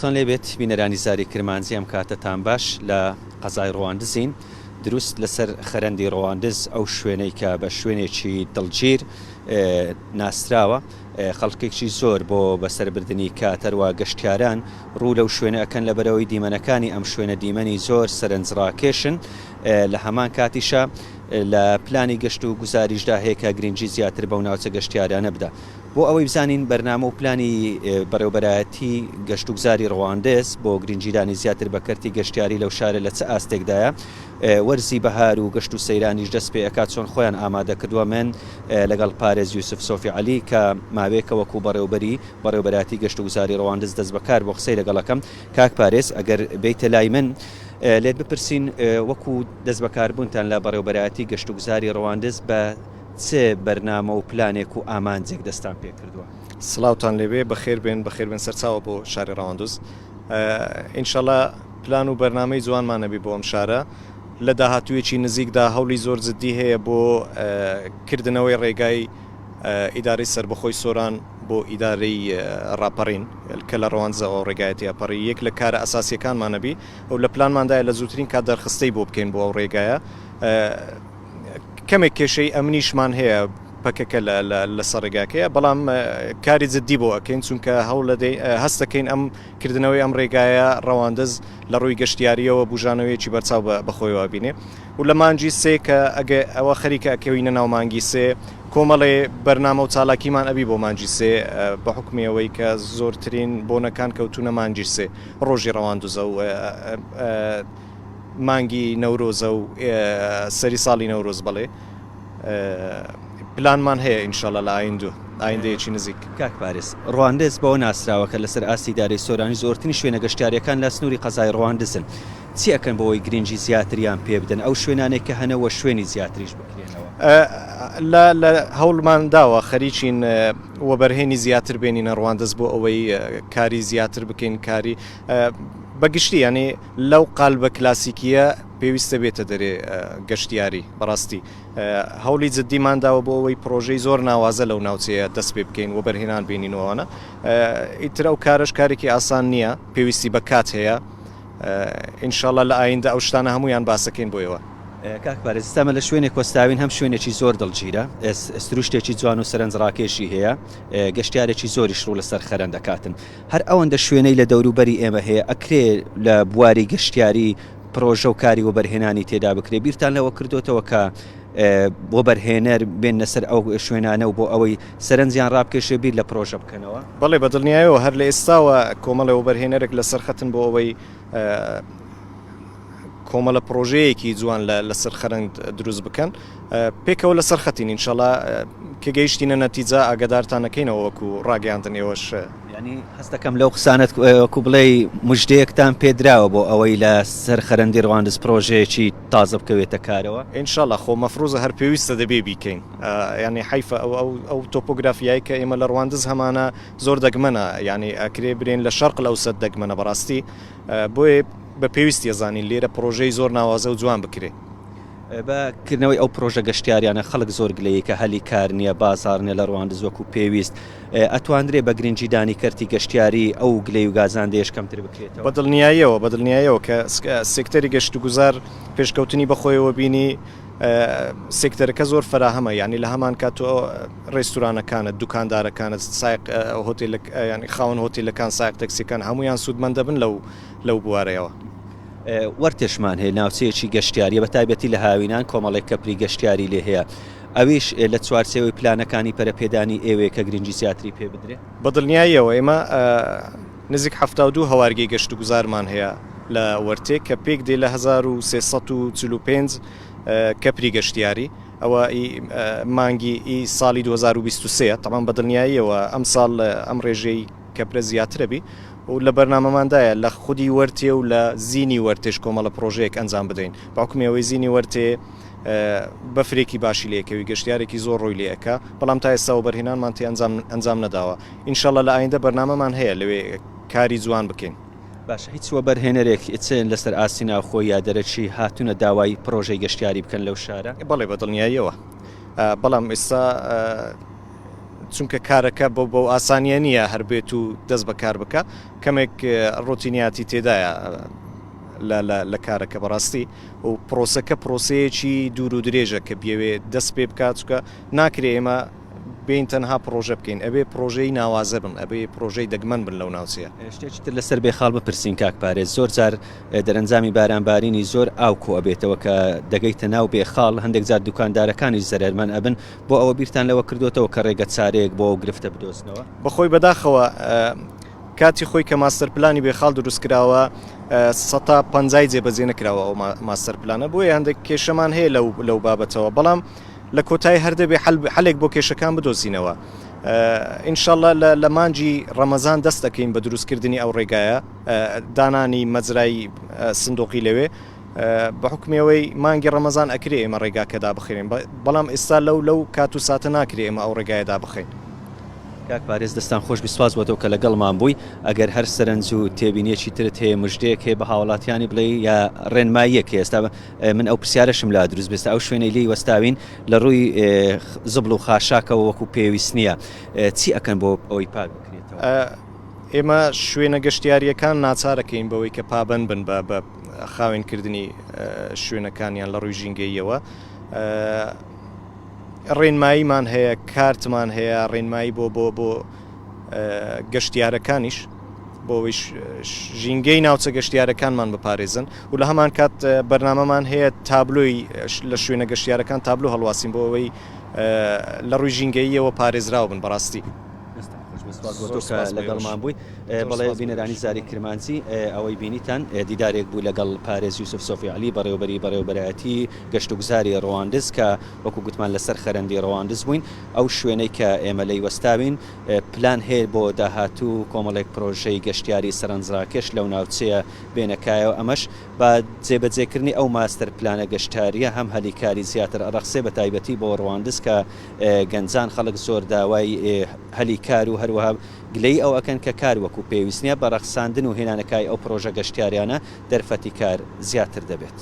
تان لێبێت بینەرانی زاری کرمانجی ئەم کاتەتان باش لە قەزای ڕەواندزین دروست لەسەر خەرەندی ڕەواندز ئەو شوێنەی کە بە شوێنێکی دڵگیر ناسراوە خەڵکێکی زۆر بۆ بەسەربردننی کاتەروا گەشتیاران ڕوو لەو شوێنە ئەکەن لە بەرەوەی دیمەنەکانی ئەم شوێنە دیمەنی زۆر سەرنجڕاکێشن لە هەمان کاتیشە لە پلانی گەشت و گوزاریشدا هەیە کە گرنگی زیاتر بەو ناوچە گەشتیارانە بدە بۆ ئەوەی بزانین بەرنامە و پلانی بەڕێوەبەرایەتی گەشت و گوزاری ڕەواندز بۆ گرنگیدانی زیاتر بە کەرتی گەشتیاری لەو شارە لە چه ئاستێکدایە وەرزی بەهار و گەشت و سەیرانیش دەست پێ ئەکات چۆن خۆیان ئامادە کردووە من لەگەڵ پارێز یوسف سۆفی عەلی کە ماوەیەکە وەکو بەڕێوەبەراتی گەشت و گوزاری ڕەواندز دەست بەکار بۆ قسەی لەگەڵەکەم کاک پارێز ئەگەر بیتە لای من لێت بپرسین وەکو دەست بەکاربوونتان لە بەڕێوەبەراتی گەشت و گوزاری ڕەواندز بە چه بەرنامە و پلانێک و ئامانجێک دەستان پێ کردووە؟ سڵاوتان لێبێ بەخێر بێن سەرچاوە بۆ شاری ڕەواندز ئینشەڵا پلان و بەرنامەی جوانمانەبی بۆ ئەم شارە لە داهاتوویەکی نزیکدا هەوڵی زۆر جددی هەیە بۆ کردنەوەی ڕێگای ئیدارەی سربەخۆی سۆران بۆ ئیدارەی ڕاپەڕین کە لە ڕەوانزەوە ڕێگایەتی ئەپەڕی یەک لە کارە ئەساسیەکانمانەبی ئەو لە پلانماندایە لە زووترین کات دەرخستەی بۆ بکەین بۆ ئەو ڕێگایە کەمێک کێشەی ئەمنیشمان هەیە پەکەکە لە سەرڕێگاکەیە بەڵام کاری جددی بۆ ئەکەین چونکە هەوڵ هەستەکەین ئەم کردنەوەی ئەم ڕێگایە ڕەواندز لە ڕووی گەشتیاریەوە بژانەوەیەکی بەرچاو بەخۆیەوە بینێ و لە مانگی سێ کە ئەگە ئەوە خەریکە ئەکەوینە ناو مانگی سێ کۆمەڵێ بەرنامە و چالاکیمان ئەبی بۆ مانگی سێ بە حکمیەوەی کە زۆرترین بۆنەکان کەوتونە مانگی سێ ڕۆژی ڕەواندزە و مانگی نەورۆزە و سەری ساڵی نەورۆز بڵێ پلانمان هەیە ئینشاڵە لە ئایندەیەکی نزیک. کاک پارێز ڕەواندز بەوە ناسراوە کە لەسەر ئاستی دارەی سۆرانی زۆرترین شوێنە گەشتیاریەکان لە سنووری قەزای ڕەواندزن چی ئەکەن بۆەوەی گرنگی زیاتریان پێ بدەن ئەو شوێنانێک کە هەنەوە شوێنی زیاتریش بکرێنەوە لە هەوڵمان داوە خەریکین وەبەرهێنی زیاتر بێنینە ڕەواندز بۆ ئەوەی کاری زیاتر بکەین کاری بەگشتی ینی لەو قالبە کلاسیکیە پێویستە بێتە دەرێ گەشتیاری بەڕاستی هەوڵی جددیمانداوە بۆ ئەوەی پرۆژەی زۆر ناوازە لەو ناوچەیە دەست پێ بکەین و بەرهێنان بینینەوەنە ئیتر ئەو کارش کارێکی ئاسان نییە پێویستی بە کات هەیە ئینشاڵە لە ئایندە ئەو شتانە هەمویان باسەکەین بۆیەوە. کاک پارێز ئێستامە لە شوێنێک کۆستاوین هەم شوێنێکی زۆر دڵگیرە سروشتێکی جوان و سەرنجڕاکێشی هەیە گەشتیارێکی زۆریش ڕوو لەسەر خەرەن دەکاتن هەر ئەوەندە شوێنەی لە دەوروبەری ئێمە هەیە ئەکرێ لە بواری گەشتیاری پرۆژە و کاری و بەرهێنانی تێدا بکرێ بیرتان لەوە کردوتەوە کە بۆ بەرهێنەر بێنە سەر ئەو شوێنانە و بۆ ئەوەی سەرنجیان ڕابکێشێ بیر لە پرۆژە بکەنەوە بەڵێ بەدڵنیایەوە هەر لە ئێستاوە کۆمەڵەوە بەرهێنەرێک لە سەرخەتن بۆ ئەوەی کۆمەڵە پرۆژەیەکی جوان لەسەر خەرنگ دروست بکەن پێکەوە لە سەرخەتین ئینشەڵا کە گەیشتینە نەتیجا ئاگدارتانەکەینەوە وەکو ڕاگەیاندن ئێوەش ینی هەست دەکەم لەو قسانت وەکو بڵێ مژدەیەکتان پێدراوە بۆ ئەوەی لە سەر خەرەندی ڕەواندز پرۆژەیەکی تازە بکەوێتە کارەوە ئینشەڵا خۆ مەفروزە هەر پێویستە دەبێ بیکەین ینی حیفە ئەو تۆپۆگرافیایی کە ئێمە لە ڕەواندز هەمانە زۆر دەگمەنە ینی ئەکرێ برێن لە شەرق لەو سەد دەگمەنە بەڕاستی بۆیە بە پێویستی زانین لێرە پرۆژەی زۆر ناوازە و جوان بکرێ بەکردنەوەی ئەو پرۆژە گەشتیاریانە خەڵک زۆر گلەیە کە هەلی کار نییە بازار نیە لە ڕەواندز وەکو پێویست ئەتواندرێ بە گرنگیدانی کەرتی گەشتیاری ئەو گلەی و گازاندەیەش کەمتر بکرێتەوە بەدڵنیایەوە کە سێکتەری گەشت و گوزار پێشکەوتنی بەخۆیەوە بینی سێکتەرەکە زۆر فراهەمە ینی لە هەمان کاتۆ ڕێستورانەکانت دوکاندارەکانت سایق ینی خاون هۆتێلەکان سایق تەکسیەکان هەمویان سوودمەند دەبن لەو بوارەیەوە وەرتێشمان هەیە ناوچەیەکی گەشتیاریە بە تایبەتی لە هاوینان کۆمەڵێک کەپری گەشتیاری لێ هەیە ئەویش لە چوارچێوەی پلانەکانی پەرەپێدانی ئێوەیە کە گرنگی زیاتری پێ بدرێ بەدڵنیاییەوە ئێمە نزیک 72 هەوارگەی گەشت و گوزارمان هەیە لە وەرتێک کە پێک دێ لە 1345 کەپری گەشتیاری ئەوە مانگی ساڵی 2023 تەمان بەدڵنیاییەوە ئەم ساڵ ئەم ڕێژەی کەپرە زیاترەبی و لە بەرنامەماندایە لە خودی وەرتێ و لە زینی وەرتێش کۆمەڵە پرۆژەیەک ئەنجام بدەین باوکمیەوەی زینی وەرتێ بەفرێکی باشی لەکەوی گەشتیارێکی زۆر ڕۆی لەکە بەڵام تا ئێستا و بەرهێنانمان تێ ئەنجام نەداوە ئینشەڵە لە ئایندە بەرنامەمان هەیە لەوێ کاری جوان بکەین باش هیچ وە بەرهێنەرێک چێن لەسەر ئاستی ناوخۆی یا دەرەچی هاتوونە داوای پرۆژەی گەشتیاری بکەن لەو شارە بەڵێ بەدڵنیاییەوە بەڵام ئێستا چونکە کارەکە بۆ ئاسانیە نییە هەربێت و دەست بەکار بکە کەمێک ڕۆتینیاتی تێدایە لە کارەکە بەڕاستی و پرۆسەکە پرۆسەیەکی دوور و درێژە کە بێوێ دەست پێ بکات چکە ناکرێ ئێمە بین تەنها پرۆژە بکەین ئەبێ پرۆژەی ناوازە بن ئەبێ پرۆژەی دەگمەن بن لەو ناوچەیە. شتێکی تر لەسەر بێخاڵ بپرسین کاک پارێز زۆر جار دەرەنجامی بارانبارینی زۆر ئاو کۆ ئەبێتەوە کە دەگەیتە ناو بێخاڵ هەندێک جار دوکاندارەکانی زەرمەن ئەبن بۆ ئەوە بیرتان لەوە کردوتەوە کە ڕێگە چارەیەک بۆ گرفتە بدۆزنەوە بەخۆی بەداخەوە کاتی خۆی کە ماستەر پلانی بێخاڵ دروست کراوە 150 جێبەجێ نەکراوە ئەو ماستەر پلانە بۆیە هەندێک کێشەمان هەیە لەو بابەتەوە بەڵام لە کۆتایی هەردەبێ حلێک بۆ کێشەکان بدۆزینەوە. ئینشاءالله لە مانجی ڕەمەزان دەست دەکەین بە دروستکردنی ئەو ڕێگایە دانانی مەجرایی سندۆقی لەوێ بە حکمەوەی مانگی ڕەمەزان ئەکرێ ئێمە ڕێگاکەدا بخێنین بەڵام ئێستا لەو کات و ساتە ناکرێ ئێمە ئەو ڕێگایەدا بخەین. کاک پارێز دەستان خۆش بسواز بۆتەوە کە لەگەڵمان بووی ئەگەر هەر سەرنج و تێبینیەکی ترت هەیە مژدەیەک هەیە بە هاوڵاتیانی بڵێ یا ڕێنماییەک ئێستا من ئەو پرسیارەشم لا دروست بێستە ئەو شوێنەی لی وەستاوین لە ڕووی زبل و خاشاکەەوە وەکو پێویست نییە چی ئەکەن بۆ ئەوەی پاک بکرێتەوە؟ ئێمە شوێنە گەشتیاریەکان ناچارەکەین بەوەی کە پابند بن بە خاوێنکردنی شوێنەکانیان لە ڕووی ژینگەییەوە ڕێنماییمان هەیە کارتمان هەیە ڕێنمایی بۆ گەشتیارەکانیش بۆەوەی ژینگەی ناوچە گەشتیارەکانمان بپارێزن و لە هەمان کات بەرنامەمان هەیە تابلۆی لە شوێنە گەشتیارەکان تابلو هەڵواسین بۆ ئەوەی لە ڕووی ژینگەییەوە پارێزراو بن بەڕاستی. لەگەڵمان بووی بەڵێ بینەرانی زاری کرمانجی ئەوەی بینیتان دیدارێک بوو لەگەڵ پارێز یوسف سۆفیعلی بەڕێوەبەرایەتی گەشت و گوزاری ڕەواندز کە وەکو گوتمان لەسەر خەرەندی ڕەواندز بووین ئەو شوێنەی کە ئێمە لەی وەستاوین پلان هەیە بۆ داهاتوو کۆمەڵێک پرۆژەی گەشتیاری سەرنجڕاکێش لەو ناوچەیە بێنەکایەوە ئەمەش با جێبەجێکردنی ئەو ماستەر پلانە گەشتاریە هەم هەلیکاری زیاتر ئەڕەخسێ بە تایبەتی بۆ ڕەواندز کە گەنجان خەڵک زۆر داوای هەلیکار و هەروەها گلەی ئەو ئەکەن کە کار وەکو پێویستنیە بە ڕەخساندن و هێنانەکای ئەو پرۆژە گەشتیاریانە دەرفەتی کار زیاتر دەبێت.